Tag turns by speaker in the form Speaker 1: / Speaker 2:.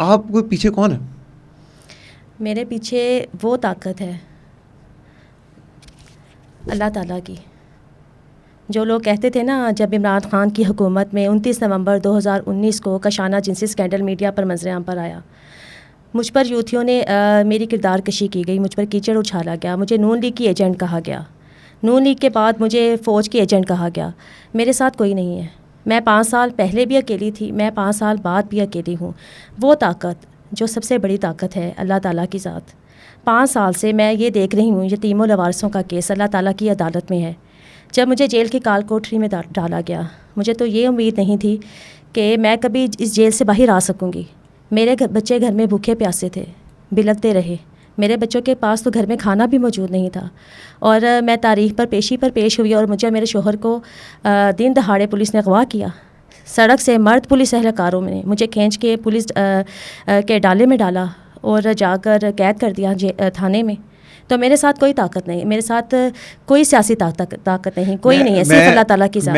Speaker 1: آپ کو پیچھے کون ہے؟
Speaker 2: میرے پیچھے وہ طاقت ہے اللہ تعالیٰ کی. جو لوگ کہتے تھے نا جب عمران خان کی حکومت میں 29 نومبر 2019 کو کشانہ جنسی سکینڈل میڈیا پر منظر عام پر آیا، مجھ پر یوتھیوں نے میری کردار کشی کی گئی، مجھ پر کیچڑ اچھالا گیا، مجھے نون لیگ کی ایجنٹ کہا گیا. نون لیگ کے بعد مجھے فوج کی ایجنٹ کہا گیا. میرے ساتھ کوئی نہیں ہے. میں 5 سال پہلے بھی اکیلی تھی، میں 5 سال بعد بھی اکیلی ہوں. وہ طاقت جو سب سے بڑی طاقت ہے اللہ تعالیٰ کی ذات. 5 سال سے میں یہ دیکھ رہی ہوں یتیموں لوارثوں کا کیس اللہ تعالیٰ کی عدالت میں ہے. جب مجھے جیل کی کال کوٹری میں ڈالا گیا، مجھے تو یہ امید نہیں تھی کہ میں کبھی اس جیل سے باہر آ سکوں گی. میرے بچے گھر میں بھوکے پیاسے تھے، بلکتے رہے. میرے بچوں کے پاس تو گھر میں کھانا بھی موجود نہیں تھا. اور میں تاریخ پر پیش ہوئی اور مجھے میرے شوہر کو دن دہاڑے پولیس نے اغوا کیا. سڑک سے مرد پولیس اہلکاروں نے مجھے کھینچ کے پولیس کے ڈالے میں ڈالا اور جا کر قید کر دیا تھانے میں. تو میرے ساتھ کوئی طاقت نہیں، میرے ساتھ کوئی سیاسی طاقت نہیں، کوئی نہیں ہے، صرف اللہ تعالیٰ کی ذات.